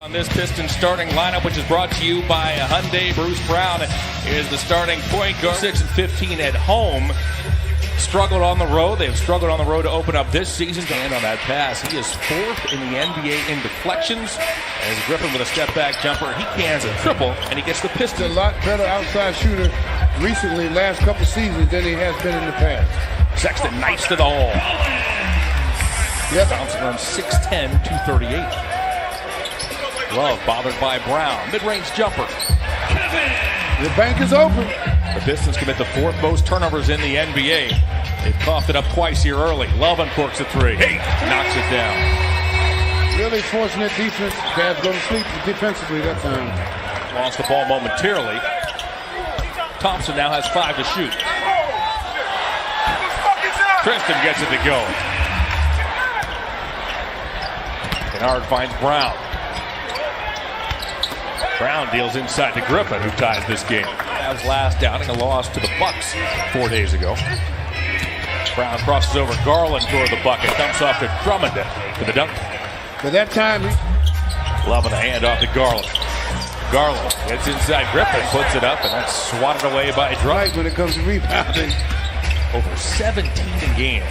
On this Pistons starting lineup, which is brought to you by Hyundai, Bruce Brown is the starting point guard. 6 and 15 at home. Struggled on the road. They've struggled on the road to open up this season. And on that pass, he is 4th in the NBA in deflections. As Griffin with a step-back jumper, he cans a triple, and he gets the Pistons. He's a lot better outside shooter recently, last couple seasons, than he has been in the past. Sexton knifes to the hole. Yep. Bouncing on 6'10", 238. Love bothered by Brown. Mid-range jumper. The bank is open. The Pistons commit the 4th most turnovers in the NBA. They've coughed it up twice here early. Love uncorks a three. Hey, knocks it down. Really fortunate defense. Cavs go to sleep defensively that time. Lost the ball momentarily. Thompson now has 5 to shoot. Tristan gets it to go. Kennard finds Brown. Brown deals inside to Griffin, who ties this game. Cavs last downing a loss to the Bucks 4 days ago. Brown crosses over Garland toward the bucket, dumps off to Drummond to the dunk. But that time, Love with a hand off to Garland. Garland gets inside Griffin, puts it up, and that's swatted away by Drummond. right when it comes to rebounding. Over 17 in game.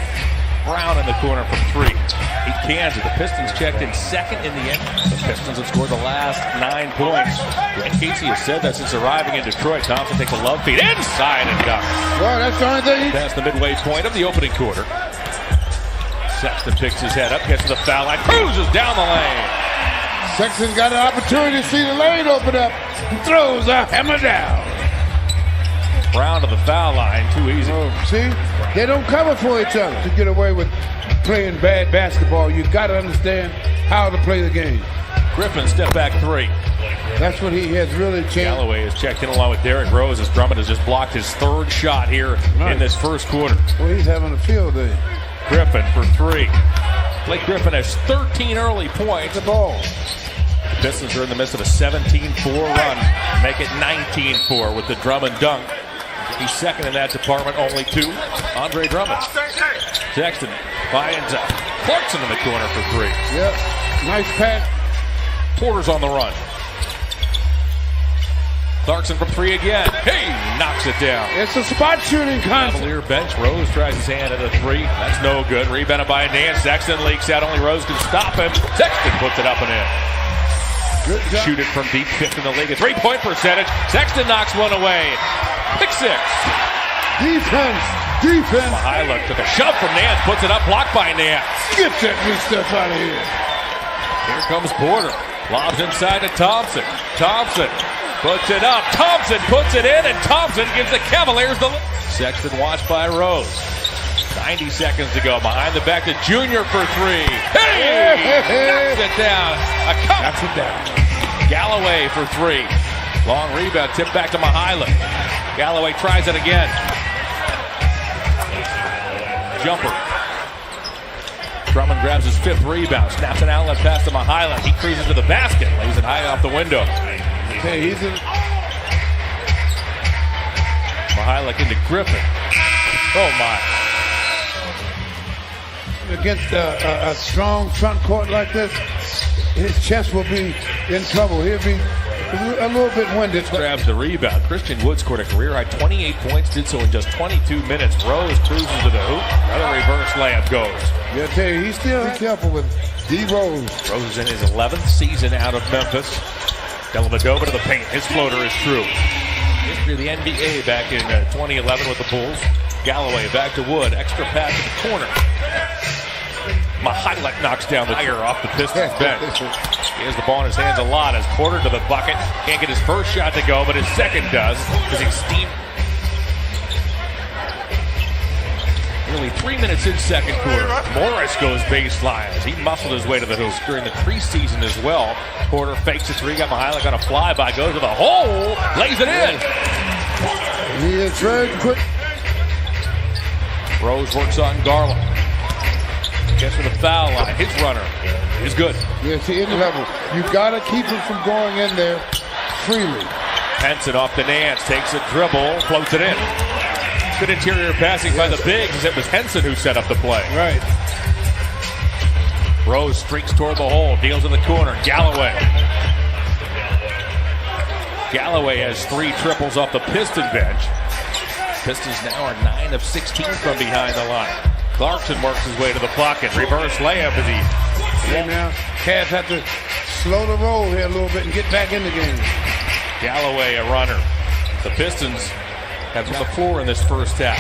Brown in the corner from 3. He cans it. The Pistons checked in 2nd in the end. The Pistons have scored the last 9 points. And Casey has said that since arriving in Detroit. Thompson takes a love feed inside and dunks. Well, that's the only thing. Past the midway point of the opening quarter. Sexton picks his head up, gets to the foul line, cruises down the lane. Sexton got an opportunity to see the lane open up. He throws a hammer down. Brown to the foul line, too easy. Oh, see, they don't cover for each other to get away with playing bad basketball. You got to understand how to play the game. Griffin step back 3. That's what he has really changed. Galloway has checked in along with Derrick Rose as Drummond has just blocked his 3rd shot here in this first quarter. Well, he's having a field day. Griffin for 3. Blake Griffin has 13 early points. The ball. The Pistons are in the midst of a 17-4 run. Make it 19-4 with the Drummond dunk. He's 2nd in that department, only 2. Andre Drummond. Sexton finds Clarkson in the corner for 3. Yep, nice pass. Porter's on the run. Clarkson from 3 again. Hey, knocks it down. It's a spot shooting contest. Cavalier bench. Rose tries his hand at a 3. That's no good. Rebounded by Nance. Sexton leaks out. Only Rose can stop him. Sexton puts it up and in. Good job. Shoot it from deep, 5th in the league. A 3-point percentage. Sexton knocks one away. Pick 6. Defense. Hyla took a shove from Nance. Puts it up. Blocked by Nance. Get that big stuff out of here. Here comes Porter. Lobs inside to Thompson. Thompson puts it up. Thompson puts it in, and Thompson gives the Cavaliers the lead. Sexton watched by Rose. 90 seconds to go. Behind the back to Junior for 3. Hey! Knocks it down. A cup. Knocks it down. Galloway for 3. Long rebound. Tip back to Mihaila. Galloway tries it again. Jumper. Drummond grabs his 5th rebound. Snaps an outlet pass to Mihaila. He cruises to the basket. Lays it high off the window. Okay, he's in. Mihaila into Griffin. Oh my. Against a strong front court like this, his chest will be in trouble. He'll be a little bit winded. Grabs the rebound. Christian Wood scored a career-high 28 points, did so in just 22 minutes. Rose cruises to the hoop. Another reverse layup goes. Yeah, I tell you, he's still careful with D. Rose. Rose is in his 11th season out of Memphis. Dellavedova to the paint. His floater is true. History of the NBA back in 2011 with the Bulls. Galloway back to Wood. Extra pass to the corner. Mihaila knocks down the tire off the Pistons bench. He has the ball in his hands a lot as Porter to the bucket. Can't get his first shot to go, but his second does because he's steamed. Nearly 3 minutes in second quarter. Morris goes baseline as he muscled his way to the hoop during the preseason as well. Porter fakes a 3, got Mihaila on a flyby, goes to the hole, lays it in. He is very quick. Rose works on Garland. Gets to the foul line. His runner is good. Yeah, see, in level. You got to keep him from going in there freely. Henson off the Nance, takes a dribble, floats it in. Good interior passing by the bigs. It was Henson who set up the play. Right. Rose streaks toward the hole, deals in the corner. Galloway Galloway has 3 triples off the Piston bench. Pistons now are 9 of 16 from behind the line. Clarkson works his way to the pocket. Reverse layup as he... Now, Cavs have to slow the roll here a little bit and get back in the game. Galloway, a runner. The Pistons have on the floor in this first half.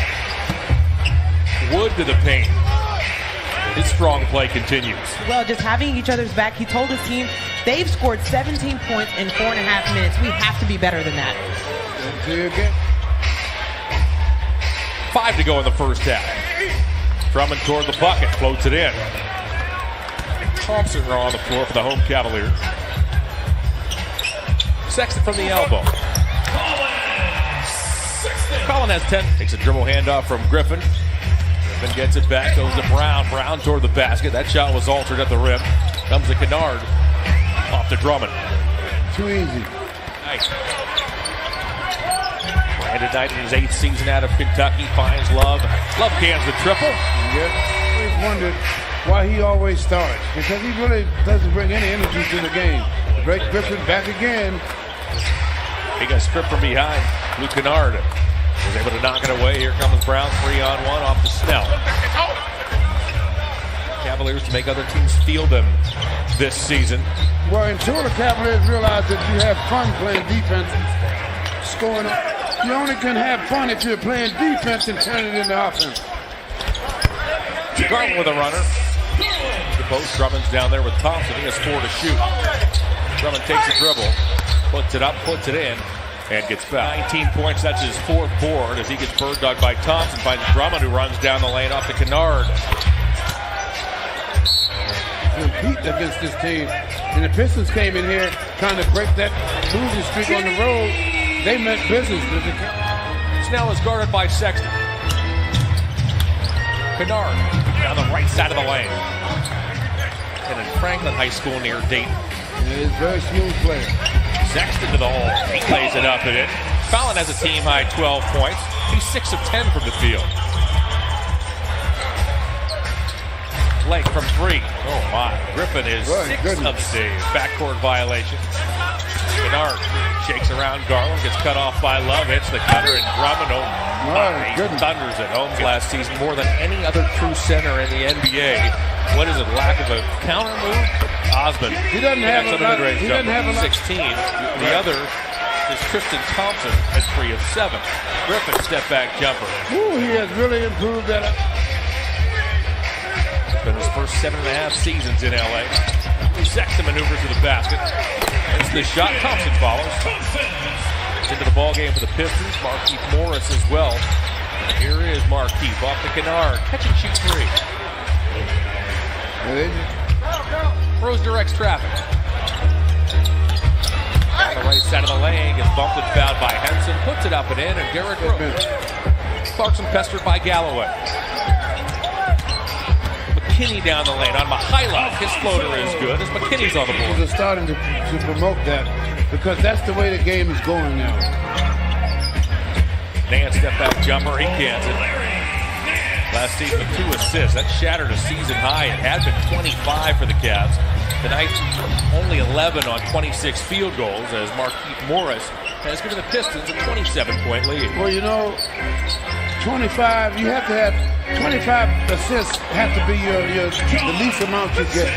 Wood to the paint. His strong play continues. Well, just having each other's back, he told his team they've scored 17 points in 4.5 minutes. We have to be better than that. 5 to go in the first half. Drummond toward the bucket, floats it in. Thompson on the floor for the home Cavaliers. Sexton from the elbow. Collin has 10. Takes a dribble handoff from Griffin. Griffin gets it back, goes to Brown. Brown toward the basket. That shot was altered at the rim. Comes to Kennard. Off to Drummond. Too easy. Nice. Brandon Knight in his 8th season out of Kentucky finds Love. Love cans the triple. Yeah. I always wondered why he always starts. Because he really doesn't bring any energy to the game. Break Griffin back again. He got stripped from behind. Luke Kennard was able to knock it away. Here comes Brown, 3-on-1 off to Snell. Cavaliers to make other teams feel them this season. Well, until the Cavaliers realize that you have fun playing defense, scoring. You only can have fun if you're playing defense and turn it into offense. Garland with a runner. The post, Drummond's down there with Thompson. He has 4 to shoot. Drummond takes a dribble, puts it up, puts it in, and gets fouled. 19 points, that's his 4th board as he gets bird dogged by Thompson. Finds Drummond who runs down the lane off to Kennard. Compete against this team. And the Pistons came in here trying to break that losing streak on the road. They meant business. Snell is guarded by Sexton. Kennard down the right side of the lane. And in Franklin High School near Dayton. He's a very smooth player. Sexton to the hole. He lays it up and in. Fallon has a team-high 12 points. He's 6 of 10 from the field. Lake from 3. Oh my. Griffin is 6 of 6. Backcourt violation. Kennard shakes around Garland, gets cut off by Love, hits the cutter, and Drummond, oh my, he thunders at home last season more than any other true center in the NBA. What is it, lack of a counter move? Osmond. He doesn't have a lot. He doesn't have a lot. 16. The other is Tristan Thompson at 3 of 7. Griffin step back jumper. Ooh, he has really improved that. It's been his first 7.5 seasons in LA. Sexton maneuvers to the basket. It's the shot. Thompson follows. It's into the ball game for the Pistons. Markieff Morris as well. Here is Markieff off to Kennard. Catch and shoot 3. Rose directs traffic. On the right side of the lane, gets bumped and fouled by Henson. Puts it up and in, and Derrick Rose. Clarkson pestered by Galloway. McKinney down the lane on Mihailov. His floater is good as McKinney's on the board. They're starting to promote that because that's the way the game is going now. Nance step back jumper. He cans it. Last season with 2 assists. That shattered a season high. It had been 25 for the Cavs. Tonight, only 11 on 26 field goals as Markieff Morris has given the Pistons a 27-point lead. Well, you know, 25, you have to have 25 assists have to be the least amount you get.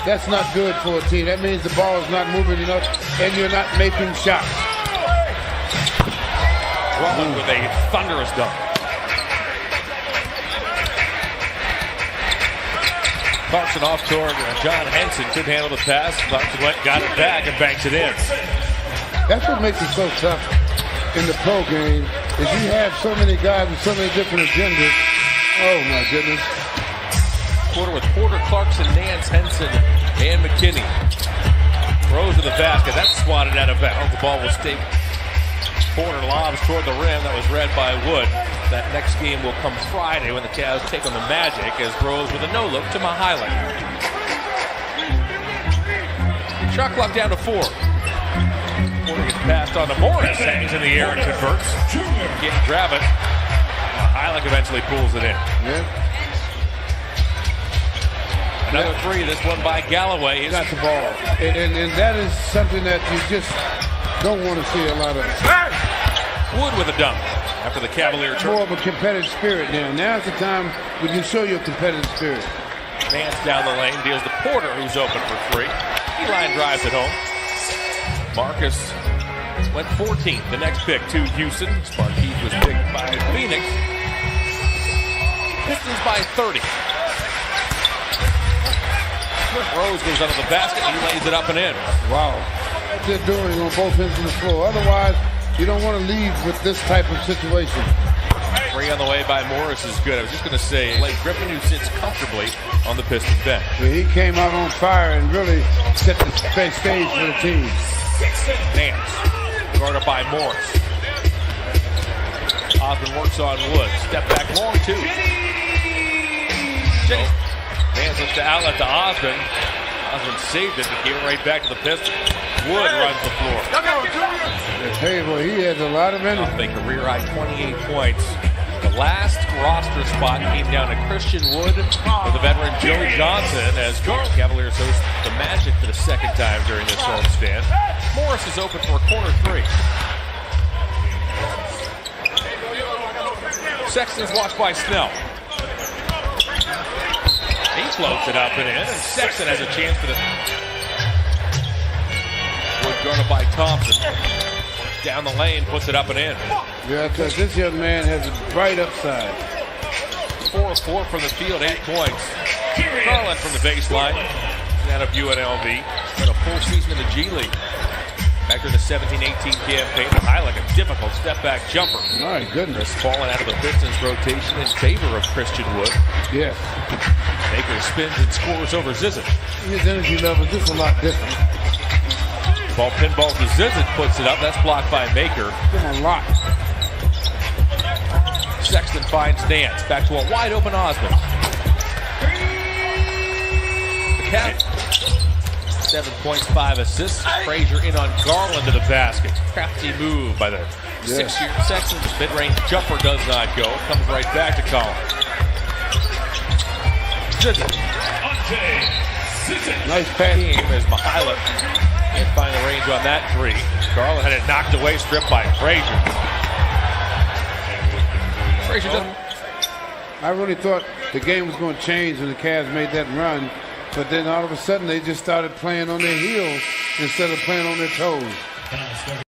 That's not good for a team. That means the ball is not moving enough and you're not making shots. Drummond with a thunderous dunk. Clarkson off toward John Henson. Couldn't handle the pass. Clarkson got it back and banks it in. That's what makes it so tough in the pro game is you have so many guys with so many different agendas. Oh my goodness. Quarter with Porter, Clarkson, Nance, Henson, and McKinney. Rose to the basket. That's swatted out of bounds. The ball will stay. Porter lobs toward the rim. That was read by Wood. That next game will come Friday when the Cavs take on the Magic as Rose with a no-look to Mihailov. Shot clock down to 4. Porter gets passed on to Morris. Hangs in the air and converts. Can't grab it. Mihailov eventually pulls it in. Yeah. Another 3. This one by Galloway. Got the ball. And that is something that you just Don't want to see a lot of Wood with a dunk after the Cavalier turn. more of a competitive spirit now. Now's the time when you show your competitive spirit. Vance down the lane, deals to Porter, who's open for three. Line drives it home. Marcus went 14th. The next pick to Houston. Sparkeet was picked by Phoenix. Pistons by 30. Rose goes under the basket. He lays it up and in. Wow. What they're doing on both ends of the floor. Otherwise, you don't want to leave with this type of situation. Three on the way by Morris is good. I was just going to say, Blake Griffin, who sits comfortably on the Pistons bench. So he came out on fire and really set the stage for the team. Nance, guarded by Morris. Osmond works on Wood. Step back long, too. Nance looks the outlet to Osmond. Osmond saved it, but gave it right back to the Pistons. Wood runs the floor. Hey, well, he has a lot of energy. A career-high 28 points. The last roster spot came down to Christian Wood with the veteran Joe Johnson as Cavaliers host the Magic for the second time during this homestand. Morris is open for a corner three. Sexton's watched by Snell. He floats it up and in, and Sexton has a chance for the Wood guarded by Thompson. Down the lane, puts it up and in. Yeah, because this young man has a bright upside. 4 of 4 from the field, 8 points. Garland from the baseline. Out of UNLV. Got a full season in the G League. Back in the 17-18 campaign, to highlight a difficult step-back jumper. My goodness. Falling out of the Pistons rotation in favor of Christian Wood. Yes. Baker spins and scores over Zizic. His energy level is just a lot different. Ball pinball to Zizic, puts it up. That's blocked by Maker. A lot. Sexton finds Nance. Back to a wide-open Osmond. The Cavs. 7 points, 5 assists. Frazier in on Garland to the basket. Crafty move by the 6-year Sexton. Mid-range jumper does not go. Comes right back to Collins. Zizic. Nice pass. Team as Mihailuk can't find the range on that three. Garland had it knocked away, stripped by Frazier. Frazier doesn't. I really thought the game was going to change when the Cavs made that run, but then all of a sudden they just started playing on their heels instead of playing on their toes.